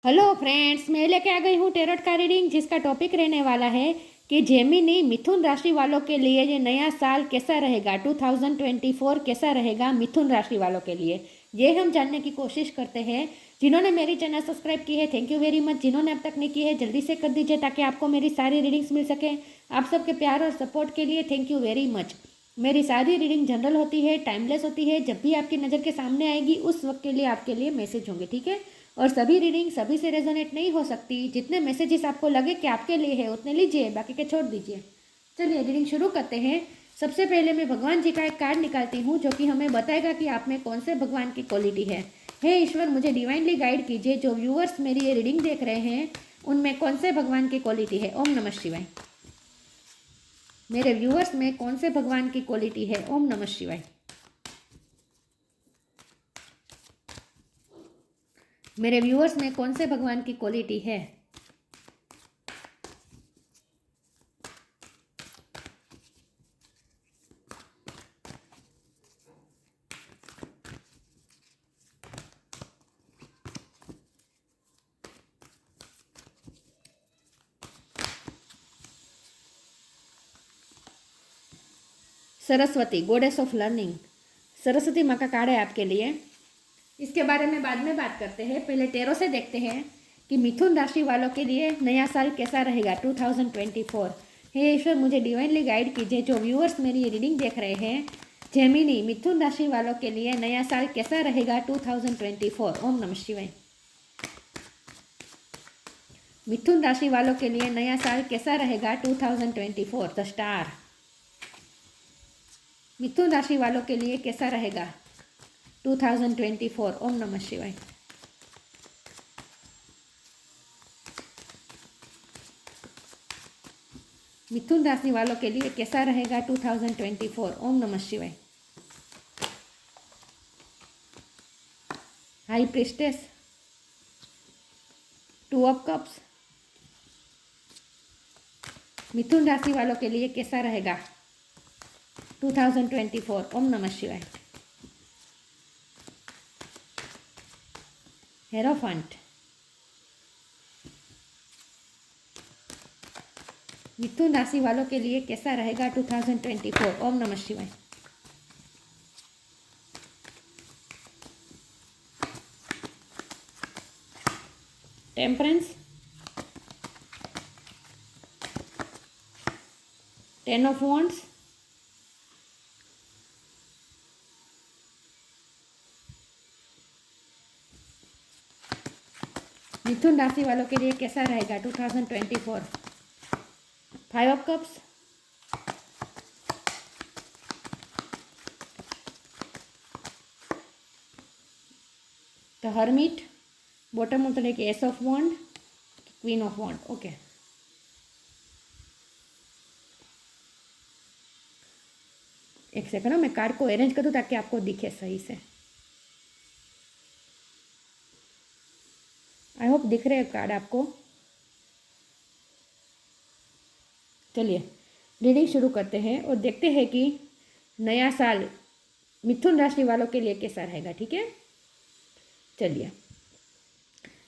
Hello friends, मैं लेके आ गई हूँ टेरोट का रीडिंग, जिसका टॉपिक रहने वाला है कि जेमिनी मिथुन राशि वालों के लिए ये नया साल कैसा रहेगा। 2024 कैसा रहेगा मिथुन राशि वालों के लिए, ये हम जानने की कोशिश करते हैं। जिन्होंने मेरी चैनल सब्सक्राइब की है, थैंक यू वेरी मच। जिन्होंने अब तक नहीं की है, जल्दी से कर दीजिए ताकि आपको मेरी सारी रीडिंग्स मिल सकें। आप सबके प्यार और सपोर्ट के लिए थैंक यू वेरी मच। मेरी सारी रीडिंग जनरल होती है, टाइमलेस होती है। जब भी आपकी नज़र के सामने आएगी उस वक्त के लिए आपके लिए मैसेज होंगे, ठीक है। और सभी रीडिंग सभी से रेजोनेट नहीं हो सकती। जितने मैसेजेस आपको लगे कि आपके लिए है उतने लीजिए, बाकी के छोड़ दीजिए। चलिए रीडिंग शुरू करते हैं। सबसे पहले मैं भगवान जी का एक कार्ड निकालती हूँ जो कि हमें बताएगा कि आप में कौन से भगवान की क्वालिटी है। हे ईश्वर, मुझे डिवाइनली गाइड कीजिए। जो व्यूअर्स मेरी ये रीडिंग देख रहे हैं उनमें कौन से भगवान की क्वालिटी है। ओम नमः शिवाय। मेरे व्यूअर्स में कौन से भगवान की क्वालिटी है। ओम नमः शिवाय। मेरे व्यूअर्स में कौन से भगवान की क्वालिटी है। Saraswati, goddess of learning. Saraswati माँ का कार्ड है आपके लिए। इसके बारे में बाद में बात करते हैं, पहले टेरो से देखते हैं कि मिथुन राशि वालों के लिए नया साल कैसा रहेगा 2024। हे ईश्वर, मुझे डिवाइनली गाइड कीजिए। जो व्यूअर्स मेरी रीडिंग देख रहे हैं, जेमिनी मिथुन राशि वालों के लिए नया साल कैसा रहेगा 2024। ओम नमः शिवाय। मिथुन राशि वालों के लिए नया साल कैसा रहेगा 2024। The star. मिथुन राशि वालों के लिए कैसा रहेगा 2024। ओम नमः शिवाय। मिथुन राशि वालों के लिए कैसा रहेगा 2024। ओम नमः शिवाय। High priestess, 2 of cups. मिथुन राशि वालों के लिए कैसा रहेगा 2024। ओम नमः शिवाय। हेरोफंट। मिथुन राशि वालों के लिए कैसा रहेगा 2024। ओम नमः शिवाय। टेम्परेंस, 10 ऑफ वॉन्ड्स, मिथुन राशि वालों के लिए कैसा रहेगा 2024। 5 of cups, the hermit, bottom of the deck ace of wand, queen of wand. Okay, एक सेकंड, मैं कार्ड को अरेंज कर दूं ताकि आपको दिखे सही से। आई होप दिख रहे हैं कार्ड आपको। चलिए रीडिंग शुरू करते हैं और देखते हैं कि नया साल मिथुन राशि वालों के लिए कैसा रहेगा, ठीक है। चलिए,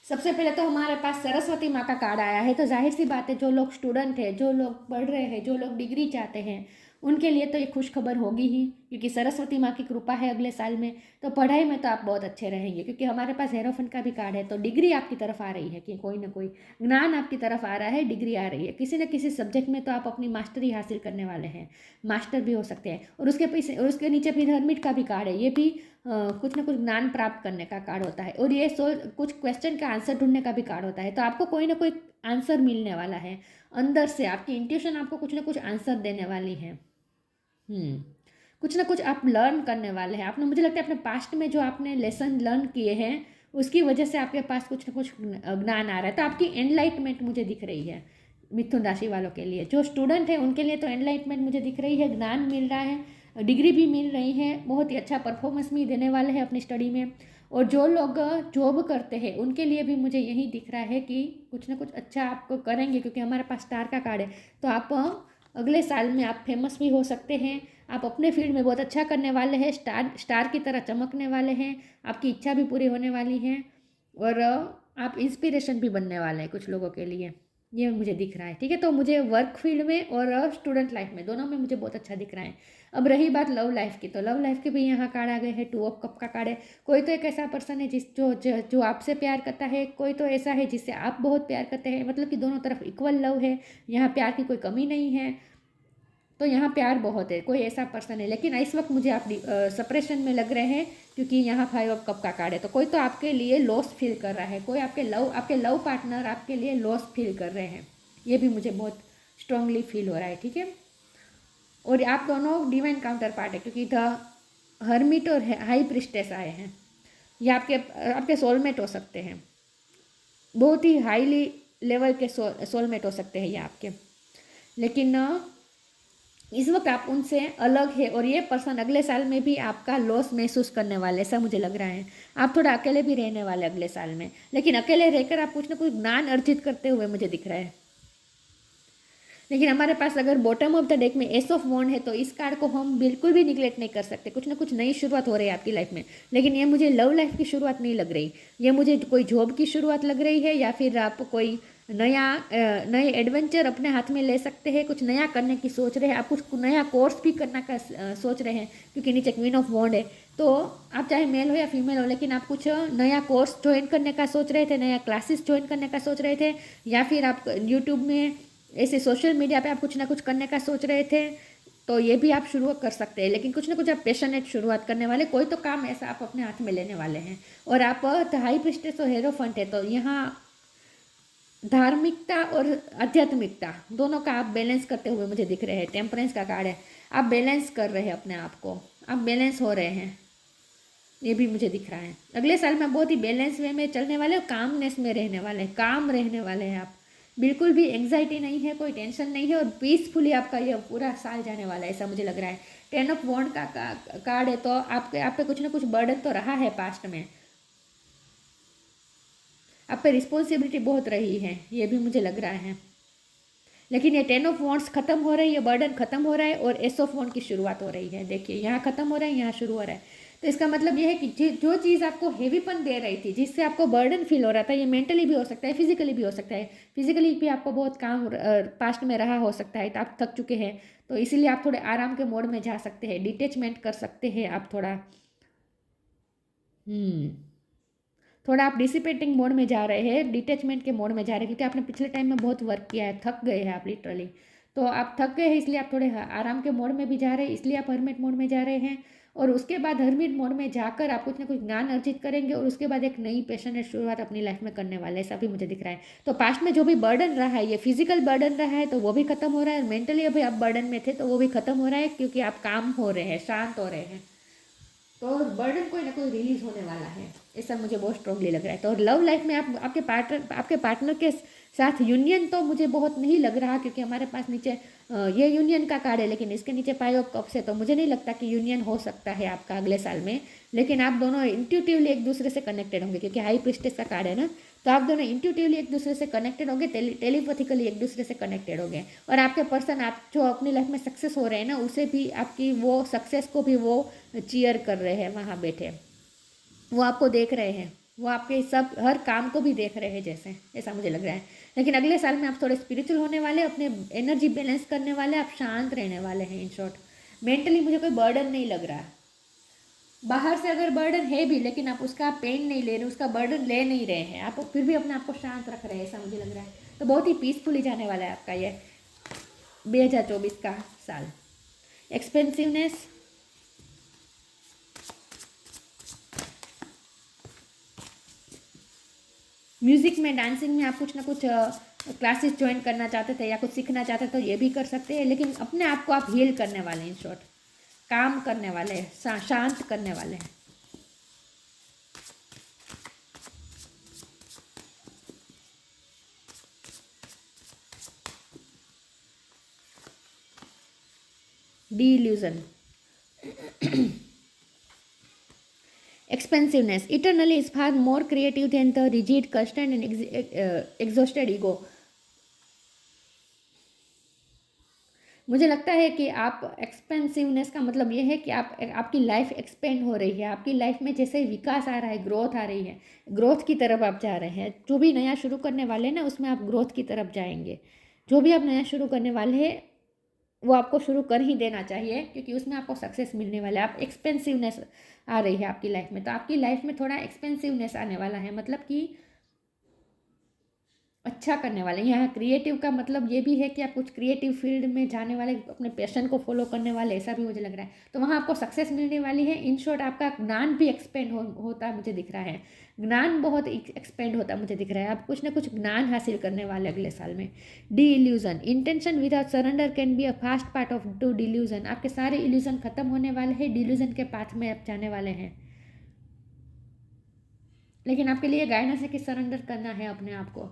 सबसे पहले तो हमारे पास सरस्वती माँ का कार्ड आया है। तो जाहिर सी बात है, जो लोग स्टूडेंट हैं, जो लोग पढ़ रहे हैं, जो लोग डिग्री चाहते हैं, उनके लिए तो ये खुश खबर होगी ही, क्योंकि सरस्वती माँ की कृपा है अगले साल में। तो पढ़ाई में तो आप बहुत अच्छे रहेंगे, क्योंकि हमारे पास हेरोफन का भी कार्ड है। तो डिग्री आपकी तरफ आ रही है कि कोई ना कोई ज्ञान आपकी तरफ आ रहा है, डिग्री आ रही है किसी न किसी सब्जेक्ट में। तो आप अपनी मास्टरी हासिल करने वाले हैं, मास्टर भी हो सकते हैं। और उसके पीछे और उसके नीचे फिर हर्मिट का भी कार्ड है। ये भी कुछ ना कुछ ज्ञान प्राप्त करने का कार्ड होता है। और ये कुछ क्वेश्चन का आंसर ढूंढने का भी कार्ड होता है। तो आपको कोई ना कोई आंसर मिलने वाला है अंदर से। आपकी इंट्यूशन आपको कुछ ना कुछ आंसर देने वाली है। कुछ ना कुछ आप लर्न करने वाले हैं। आपने, मुझे लगता है अपने पास्ट में जो आपने लेसन लर्न किए हैं उसकी वजह से आपके पास कुछ ना कुछ ज्ञान आ रहा है। तो आपकी एनलाइटमेंट मुझे दिख रही है मिथुन राशि वालों के लिए। जो स्टूडेंट है उनके लिए तो एनलाइटमेंट मुझे दिख रही है, ज्ञान मिल रहा है, डिग्री भी मिल रही है, बहुत ही अच्छा परफॉर्मेंस भी देने वाले हैं अपनी स्टडी में। और जो लोग जॉब करते हैं उनके लिए भी मुझे यही दिख रहा है कि कुछ ना कुछ अच्छा आपको करेंगे, क्योंकि हमारे पास स्टार का कार्ड है। तो आप अगले साल में आप फेमस भी हो सकते हैं। आप अपने फील्ड में बहुत अच्छा करने वाले हैं, स्टार की तरह चमकने वाले हैं। आपकी इच्छा भी पूरी होने वाली है। और आप इंस्पिरेशन भी बनने वाले हैं कुछ लोगों के लिए, ये मुझे दिख रहा है। ठीक है, तो मुझे वर्क फील्ड में और स्टूडेंट लाइफ में दोनों में मुझे बहुत अच्छा दिख रहा है। अब रही बात लव लाइफ की, तो लव लाइफ के भी यहाँ कार्ड आ गए हैं, 2 ऑफ कप का कार्ड है। कोई तो एक ऐसा पर्सन है जिस जो आपसे प्यार करता है, कोई तो ऐसा है जिससे आप बहुत प्यार करते हैं, मतलब कि दोनों तरफ इक्वल लव है, यहाँ प्यार की कोई कमी नहीं है। तो यहाँ प्यार बहुत है, कोई ऐसा पर्सन है, लेकिन इस वक्त मुझे आप सप्रेशन में लग रहे हैं, क्योंकि यहाँ 5 ऑफ कप का कार्ड है। तो कोई तो आपके लिए लॉस फील कर रहा है, कोई आपके लव पार्टनर आपके लिए लॉस फील कर रहे हैं, ये भी मुझे बहुत स्ट्रांगली फील हो रहा है। ठीक है, और आप दोनों डिवाइन काउंटर पार्ट है, क्योंकि द हर्मिट और हाई प्रिस्टेस आए हैं। ये आपके सोलमेट हो सकते हैं, बहुत ही हाईली लेवल के सोलमेट हो सकते हैं ये आपके, लेकिन इस वक्त आप उनसे अलग है, और ये पर्सन अगले साल में भी आपका लॉस महसूस करने वाले, ऐसा मुझे लग रहा है। आप थोड़ा अकेले भी रहने वाले अगले साल में, लेकिन अकेले रहकर आप कुछ ना कुछ ज्ञान अर्जित करते हुए मुझे दिख रहा है। लेकिन हमारे पास अगर बॉटम ऑफ द डेक में एस ऑफ वॉन्ड है, तो इस कार्ड को हम बिल्कुल भी निगलेक्ट नहीं कर सकते। कुछ ना कुछ नई शुरुआत हो रही है आपकी लाइफ में, लेकिन ये मुझे लव लाइफ की शुरुआत नहीं लग रही, ये मुझे कोई जॉब की शुरुआत लग रही है, या फिर आप कोई नए एडवेंचर अपने हाथ में ले सकते हैं, कुछ नया करने की सोच रहे हैं, आप कुछ नया कोर्स भी करने का सोच रहे हैं, क्योंकि नीचे क्वीन ऑफ वॉन्ड है। तो आप चाहे मेल हो या फीमेल हो, लेकिन आप कुछ नया कोर्स ज्वाइन करने का सोच रहे थे, नया क्लासेस ज्वाइन करने का सोच रहे थे, या फिर आप यूट्यूब में ऐसे सोशल मीडिया पे आप कुछ ना कुछ करने का सोच रहे थे, तो ये भी आप शुरू कर सकते हैं। लेकिन कुछ ना कुछ आप पैशनेट शुरुआत करने वाले, कोई तो काम ऐसा आप अपने हाथ में लेने वाले हैं। और आप हाई प्रिस्टेस और हेरोफेंट है, तो यहाँ धार्मिकता और आध्यात्मिकता दोनों का आप बैलेंस करते हुए मुझे दिख रहे हैं। टेम्परेंस का कार्ड है, आप बैलेंस कर रहे हैं अपने आप को, आप बैलेंस हो रहे हैं, ये भी मुझे दिख रहा है। अगले साल में बहुत ही बैलेंस वे में चलने वाले, और कामनेस में रहने वाले, काम रहने वाले हैं आप, बिल्कुल भी एंग्जाइटी नहीं है, कोई टेंशन नहीं है, और पीसफुली आपका ये पूरा साल जाने वाला है, ऐसा मुझे लग रहा है। 10 ऑफ वॉन्ड का कार्ड है, तो आप पे कुछ ना कुछ बर्डन तो रहा है पास्ट में, आप पे रिस्पॉन्सिबिलिटी बहुत रही है, ये भी मुझे लग रहा है। लेकिन ये 10 ऑफ वॉन्ड्स खत्म हो रही है, बर्डन खत्म हो रहा है, और एस ऑफ वॉन्ड की शुरुआत हो रही है। देखिए यहाँ खत्म हो रहा है, यहाँ शुरू हो रहा है। तो इसका मतलब ये है कि जो चीज़ आपको हेवीपन दे रही थी, जिससे आपको बर्डन फील हो रहा था, ये मेंटली भी हो सकता है, फिजिकली भी हो सकता है। फिजिकली भी आपको बहुत काम पास्ट में रहा हो सकता है, तो आप थक चुके हैं, तो इसीलिए आप थोड़े आराम के मोड में जा सकते हैं, डिटेचमेंट कर सकते हैं आप थोड़ा। थोड़ा आप डिसिपेटिंग मोड में जा रहे हैं, डिटेचमेंट के मोड में जा रहे हैं, क्योंकि आपने पिछले टाइम में बहुत वर्क किया है, थक गए हैं आप लिटरली। तो आप थक गए हैं, इसलिए आप थोड़े आराम के मोड में भी जा रहे हैं, इसलिए आप हर्मिट मोड में जा रहे हैं। और उसके बाद हर्मिट मोड में जाकर आप कुछ ना कुछ ज्ञान अर्जित करेंगे, और उसके बाद एक नई पैशनेट शुरुआत अपनी लाइफ में करने वाले, ऐसा भी मुझे दिख रहा है। तो पास्ट में जो भी बर्डन रहा है, ये फिजिकल बर्डन रहा है, तो वो भी खत्म हो रहा है, और मेंटली अभी आप बर्डन में थे, तो वो भी खत्म हो रहा है, क्योंकि आप काम हो रहे हैं, शांत हो रहे हैं। तो बर्डन कोई ना कोई रिलीज होने वाला है, ऐसा मुझे बहुत स्ट्रांगली लग रहा है। तो लव लाइफ में आप आपके पार्टनर के साथ यूनियन तो मुझे बहुत नहीं लग रहा, क्योंकि हमारे पास नीचे ये यूनियन का कार्ड है, लेकिन इसके नीचे 5 ऑफ कप्स है, तो मुझे नहीं लगता कि यूनियन हो सकता है आपका अगले साल में। लेकिन आप दोनों इंट्यूटिवली एक दूसरे से कनेक्टेड होंगे, क्योंकि हाई प्रिस्टेस का कार्ड है ना, तो आप दोनों इंट्यूटिवली एक दूसरे से कनेक्टेड होंगे, टेलीपैथिकली एक दूसरे से कनेक्टेड होंगे। और आपके पर्सन, आप जो अपनी लाइफ में सक्सेस हो रहे हैं ना, उसे भी, आपकी वो सक्सेस को भी वो चीयर कर रहे हैं वहाँ बैठे, वो आपको देख रहे हैं, वो आपके सब हर काम को भी देख रहे हैं जैसे, ऐसा मुझे लग रहा है। लेकिन अगले साल में आप थोड़े स्पिरिचुअल होने वाले, अपने एनर्जी बैलेंस करने वाले, आप शांत रहने वाले हैं। इन शॉर्ट, मेंटली मुझे कोई बर्डन नहीं लग रहा। बाहर से अगर बर्डन है भी, लेकिन आप उसका पेन नहीं ले रहे, उसका बर्डन ले नहीं रहे हैं, आप फिर भी अपने आप को शांत रख रहे हैं, ऐसा मुझे लग रहा है। तो बहुत ही पीसफुली जाने वाला है आपका ये 2024 का साल। एक्सपेंसिवनेस, म्यूज़िक में, डांसिंग में आप कुछ ना कुछ क्लासेस ज्वाइन करना चाहते थे, या कुछ सीखना चाहते थे, तो ये भी कर सकते हैं। लेकिन अपने आप को आप हील करने वाले हैं, इन शॉर्ट काम करने वाले हैं, शांत करने वाले हैं। Delusion. Expansiveness. Eternally is far more creative than the rigid, constant and exhausted ego. मुझे लगता है कि आप एक्सपेंसिवनेस का मतलब ये है कि आपकी लाइफ एक्सपेंड हो रही है, आपकी लाइफ में जैसे विकास आ रहा है, ग्रोथ आ रही है, ग्रोथ की तरफ आप जा रहे हैं। जो भी नया शुरू करने वाले हैं ना, उसमें आप ग्रोथ की तरफ जाएंगे। जो भी आप नया शुरू करने वाले हैं वो आपको शुरू कर ही देना चाहिए, क्योंकि उसमें आपको सक्सेस मिलने वाला है। आप एक्सपेंसिवनेस आ रही है आपकी लाइफ में, तो आपकी लाइफ में थोड़ा एक्सपेंसिवनेस आने वाला है, मतलब कि अच्छा करने वाले। यहाँ क्रिएटिव का मतलब ये भी है कि आप कुछ क्रिएटिव फील्ड में जाने वाले, अपने पैशन को फॉलो करने वाले, ऐसा भी मुझे लग रहा है। तो वहाँ आपको सक्सेस मिलने वाली है। इन शॉर्ट आपका ज्ञान भी एक्सपेंड होता मुझे दिख रहा है, ज्ञान बहुत एक्सपेंड होता मुझे दिख रहा है। आप कुछ ना कुछ ज्ञान हासिल करने वाले अगले साल में। The illusion, intention without surrender can be a fast part of to delusion. आपके सारे इल्यूजन खत्म होने वाले हैं, डिल्यूजन के पाथ में आप जाने वाले हैं। लेकिन आपके लिए गाइडेंस है कि सरेंडर करना है अपने आप को।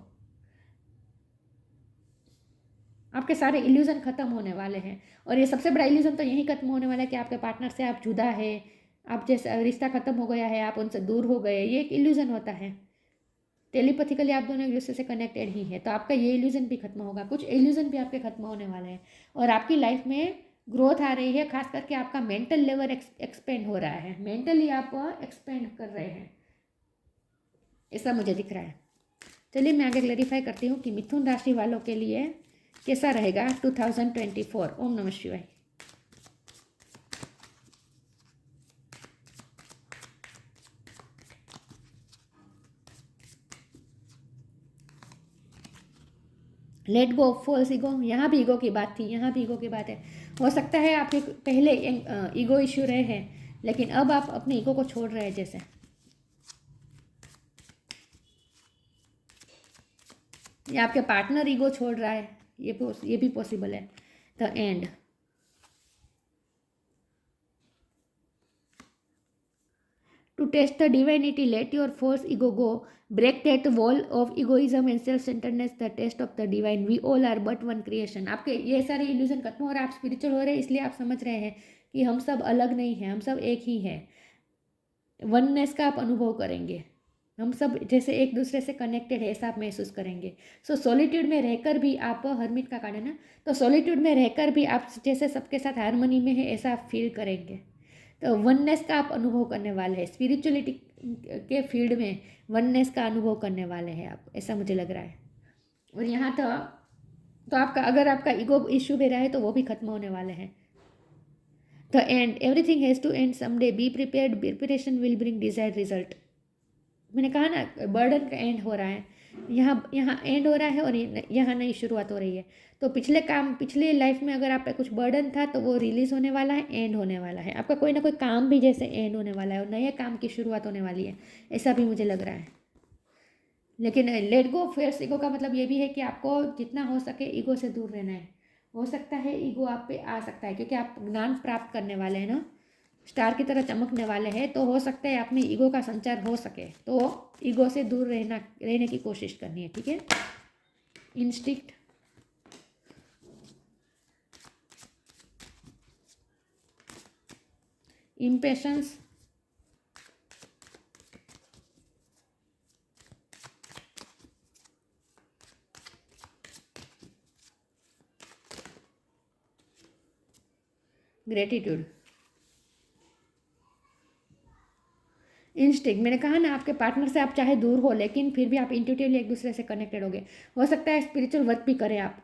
आपके सारे इल्यूज़न ख़त्म होने वाले हैं, और ये सबसे बड़ा इल्यूज़न तो यही खत्म होने वाला है कि आपके पार्टनर से आप जुदा है, आप जैसे रिश्ता ख़त्म हो गया है, आप उनसे दूर हो गए, ये एक इल्यूज़न होता है। टेलीपैथिकली आप दोनों एक दूसरे से कनेक्टेड ही है, तो आपका ये इल्यूज़न भी खत्म होगा। कुछ इल्यूज़न भी आपके खत्म होने वाले हैं, और आपकी लाइफ में ग्रोथ आ रही है। खास करके आपका मेंटल लेवल एक्सपेंड हो रहा है, मेंटली आप एक्सपेंड कर रहे हैं, ऐसा मुझे दिख रहा है। चलिए मैं आगे क्लैरिफाई करती हूँ कि मिथुन राशि वालों के लिए कैसा रहेगा 2024। ओम नमः शिवाय। Let go of false ego, यहाँ भी ईगो की बात थी, यहाँ भी ईगो की बात है। हो सकता है आपके पहले ईगो इश्यू रहे हैं, लेकिन अब आप अपने ईगो को छोड़ रहे हैं। जैसे या आपके पार्टनर ईगो छोड़ रहा है, ये भी पॉसिबल है। The end, to test the divinity, let your false ego go. Break that wall of egoism and self-centeredness, the test of the divine. We all are but one creation. आपके ये सारे illusion खत्म हो रहे हैं, आप spiritual हो रहे हैं, इसलिए आप समझ रहे हैं कि हम सब अलग नहीं हैं, हम सब एक ही हैं। वननेस का आप अनुभव करेंगे, हम सब जैसे एक दूसरे से कनेक्टेड है, ऐसा आप महसूस करेंगे। सो सॉलिट्यूड में रहकर भी आप, हर्मिट का कार्ड है ना, तो सॉलिट्यूड में रहकर भी आप जैसे सबके साथ हारमोनी में है, ऐसा आप फील करेंगे। तो वननेस का आप अनुभव करने वाले हैं, स्पिरिचुअलिटी के फील्ड में वननेस का अनुभव करने वाले हैं आप, ऐसा मुझे लग रहा है। और यहाँ तो आपका, अगर आपका ईगो इश्यू भी रहा है तो वो भी खत्म होने वाले हैं। The end, everything has to end someday, be prepared, preparation will bring desired result. मैंने कहा ना, बर्डन का एंड हो रहा है, यहाँ यहाँ एंड हो रहा है, और यहाँ नई शुरुआत हो रही है। तो पिछले लाइफ में अगर आप पे कुछ बर्डन था तो वो रिलीज़ होने वाला है, एंड होने वाला है। आपका कोई ना कोई काम भी जैसे एंड होने वाला है, और नए काम की शुरुआत होने वाली है, ऐसा भी मुझे लग रहा है। लेकिन लेट गो फेयर्स ईगो का मतलब ये भी है कि आपको जितना हो सके ईगो से दूर रहना है। हो सकता है ईगो आप पे आ सकता है, क्योंकि आप ज्ञान प्राप्त करने वाले हैं ना, स्टार की तरह चमकने वाले हैं, तो हो सकता है आप में ईगो का संचार हो सके, तो ईगो से दूर रहने की कोशिश करनी है, ठीक है। Instinct, impatience, gratitude, instinct. मैंने कहा ना, आपके पार्टनर से आप चाहे दूर हो, लेकिन फिर भी आप इंट्यूटिवली एक दूसरे से कनेक्टेड होगे। हो सकता है स्पिरिचुअल वर्क भी करें आप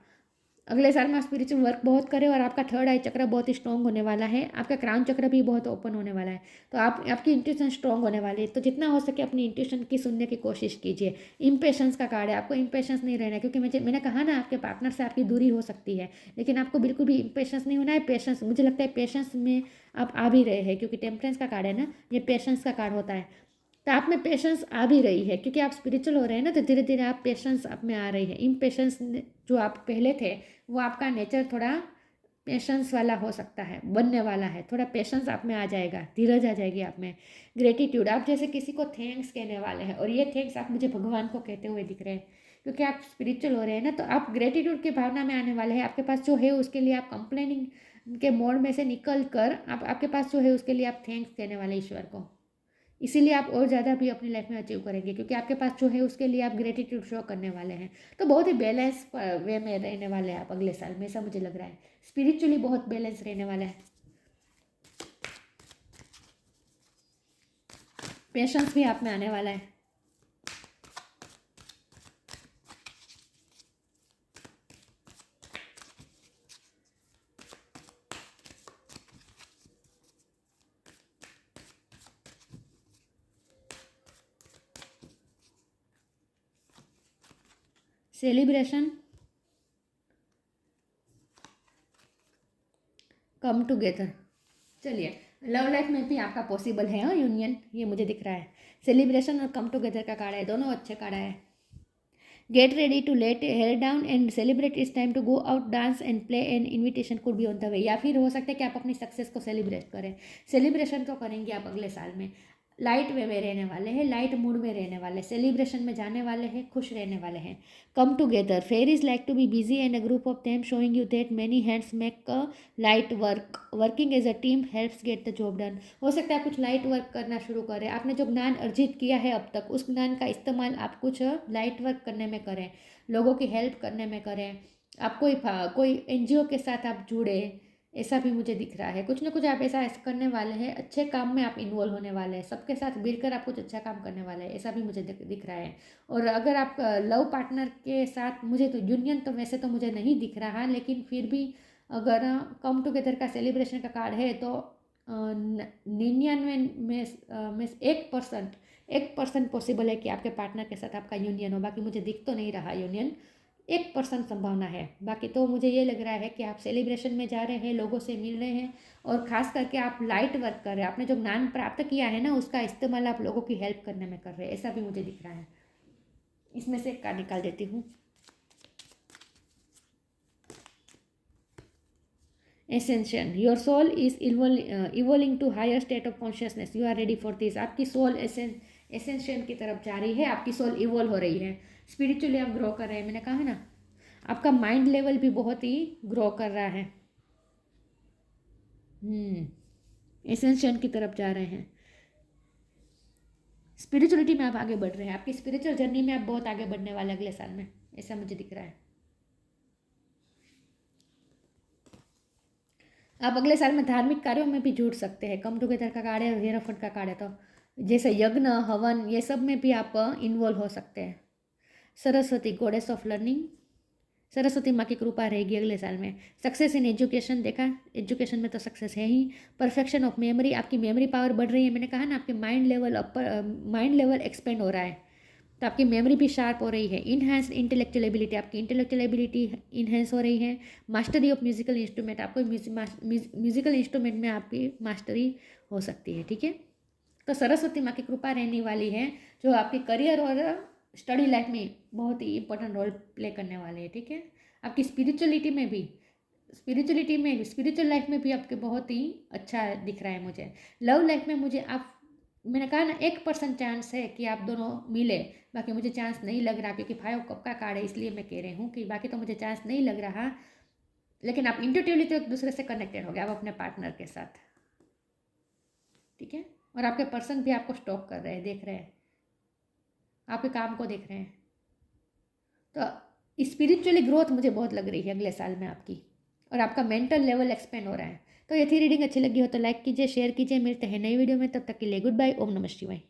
अगले साल में, आप स्पिरिचुअल वर्क बहुत करें, और आपका थर्ड आई चक्र बहुत ही स्ट्रॉन्ग होने वाला है, आपका क्राउन चक्र भी बहुत ओपन होने वाला है। तो आपकी इंट्यूशन स्ट्रॉन्ग होने वाली है। तो जितना हो सके अपनी इंट्यूशन की सुनने की कोशिश कीजिए। इम्पेशंस का कार्ड है, आपको इम्पेशंस नहीं रहना है, क्योंकि मैंने कहा ना, आपके पार्टनर से आपकी दूरी हो सकती है, लेकिन आपको बिल्कुल भी इम्पेशंस नहीं होना है। पेशेंस, मुझे लगता है पेशेंस में आप आ भी रहे हैं, क्योंकि टेम्परेंस का कार्ड है ना, ये पेशेंस का कार्ड होता है। तो आप में पेशेंस आ भी रही है, क्योंकि आप स्पिरिचुअल हो रहे हैं ना, तो धीरे धीरे आप पेशेंस आप में आ रही है। इम्पेशेंस जो आप पहले थे, वो आपका नेचर थोड़ा पेशेंस वाला हो सकता है, बनने वाला है। थोड़ा पेशेंस आप में आ जाएगा, धीरज आ जाएगी आप में। ग्रेटिट्यूड, आप जैसे किसी को थैंक्स कहने वाले हैं, और ये थैंक्स आप मुझे भगवान को कहते हुए दिख रहे हैं, क्योंकि आप स्पिरिचुअल हो रहे हैं ना, तो आप ग्रेटिट्यूड की भावना में आने वाले हैं। आपके पास जो है उसके लिए आप कंप्लेनिंग के मोड में से निकल कर, आपके पास जो है उसके लिए आप थैंक्स कहने वाले ईश्वर को, इसीलिए आप और ज़्यादा भी अपनी लाइफ में अचीव करेंगे, क्योंकि आपके पास जो है उसके लिए आप ग्रेटिट्यूड शो करने वाले हैं। तो बहुत ही बैलेंस वे में रहने वाले हैं आप अगले साल में, ऐसा मुझे लग रहा है। स्पिरिचुअली बहुत बैलेंस रहने वाला है। पेशेंस भी आप में आने वाला है। Celebration, come together. चलिए, लव लाइफ में भी आपका पॉसिबल है यूनियन, ये मुझे दिख रहा है। सेलिब्रेशन और कम टुगेदर का कार्ड है, दोनों अच्छे कार्ड है। Get ready to let hair down and celebrate, it's time to go out, dance and play and invitation could be on the way. या फिर हो सकता है कि आप अपनी सक्सेस को सेलिब्रेट करें। सेलिब्रेशन तो करेंगे आप अगले साल में। लाइट वे में रहने वाले हैं, लाइट मूड में रहने वाले, सेलिब्रेशन में जाने वाले हैं, खुश रहने वाले हैं। Come together, fair is like to be busy and a group of them showing you that many hands make a light work, working as a team helps get the job done. हो सकता है आप कुछ light work करना शुरू करें। आपने जो ज्ञान अर्जित किया है अब तक, उस ज्ञान का इस्तेमाल आप कुछ लाइट वर्क करने में करें, लोगों की हेल्प करने में करें। आप कोई एनजीओ के साथ आप जुड़े, ऐसा भी मुझे दिख रहा है। कुछ ना कुछ आप ऐसा करने वाले हैं, अच्छे काम में आप इन्वॉल्व होने वाले हैं, सबके साथ मिलकर आप कुछ अच्छा काम करने वाले हैं, ऐसा भी मुझे दिख रहा है। और अगर आप लव पार्टनर के साथ, मुझे तो यूनियन तो वैसे तो मुझे नहीं दिख रहा, लेकिन फिर भी अगर कम टुगेदर का सेलिब्रेशन का कार्ड है तो 99 में 1% पॉसिबल है कि आपके पार्टनर के साथ आपका यूनियन हो। बाकी मुझे दिख तो नहीं रहा यूनियन, 1% संभावना है। बाकी तो मुझे ये लग रहा है कि आप सेलिब्रेशन में जा रहे हैं, लोगों से मिल रहे हैं, और ख़ास करके आप लाइट वर्क कर रहे हैं। आपने जो ज्ञान प्राप्त किया है ना, उसका इस्तेमाल आप लोगों की हेल्प करने में कर रहे हैं, ऐसा भी मुझे दिख रहा है। इसमें से एक कार्ड निकाल देती हूँ। Ascension, your soul is evolving to higher state of consciousness, you are ready for this. आपकी सोल एसेंशन की तरफ जा रही है, आपकी सोल इवोल्व हो रही है, स्पिरिचुअली आप ग्रो कर रहे हैं। मैंने कहा ना, आपका माइंड लेवल भी बहुत ही ग्रो कर रहा है। एसेंशन की तरफ जा रहे हैं, स्पिरिचुअलिटी में आप आगे बढ़ रहे हैं, आपकी स्पिरिचुअल जर्नी में आप बहुत आगे बढ़ने वाले अगले साल में, ऐसा मुझे दिख रहा है। आप अगले साल में धार्मिक कार्यों में भी जुड़ सकते हैं। कम टुगेदर का कार्ड है और हीरोफंट का कार्ड है, तो जैसे यज्ञ, हवन, ये सब में भी आप इन्वॉल्व हो सकते हैं। Saraswati, goddess of learning, Saraswati माँ की कृपा रहेगी अगले साल में। सक्सेस इन एजुकेशन, देखा एजुकेशन में तो सक्सेस है ही। परफेक्शन ऑफ मेमोरी, आपकी मेमोरी पावर बढ़ रही है। मैंने कहा ना, आपके माइंड लेवल एक्सपेंड हो रहा है, तो आपकी मेमोरी भी शार्प हो रही है। इनहेंस इंटेलेक्चुअल एबिलिटी, आपकी इंटेलेक्चुअल एबिलिटी इनहेंस हो रही है। मास्टरी ऑफ म्यूजिकल इंस्ट्रूमेंट, आपको म्यूजिकल इंस्ट्रूमेंट में आपकी मास्टरी हो सकती है, ठीक है। तो सरस्वती माँ की कृपा रहने वाली है, जो आपके करियर और स्टडी लाइफ में बहुत ही इंपॉर्टेंट रोल प्ले करने वाले हैं, ठीक है। आपकी स्पिरिचुअल लाइफ में भी आपके बहुत ही अच्छा दिख रहा है मुझे। लव लाइफ में मुझे आप, मैंने कहा ना, 1% चांस है कि आप दोनों मिले, बाकी मुझे चांस नहीं लग रहा, क्योंकि 5 कप का कार्ड है, इसलिए मैं कह रही हूँ कि बाकी तो मुझे चांस नहीं लग रहा। लेकिन आप इंट्यूटिवली तो एक दूसरे से कनेक्टेड हो गए आप अपने पार्टनर के साथ, ठीक है। और आपके पर्सन भी आपको स्टॉक कर रहे हैं, देख रहे हैं, आपके काम को देख रहे हैं। तो स्पिरिचुअली ग्रोथ मुझे बहुत लग रही है अगले साल में आपकी, और आपका मेंटल लेवल एक्सपेंड हो रहा है। तो ये थी रीडिंग अच्छी लगी हो तो लाइक कीजिए, शेयर कीजिए। मिलते हैं नई वीडियो में, तब तक के लिए गुड बाय। ओम नमः शिवाय।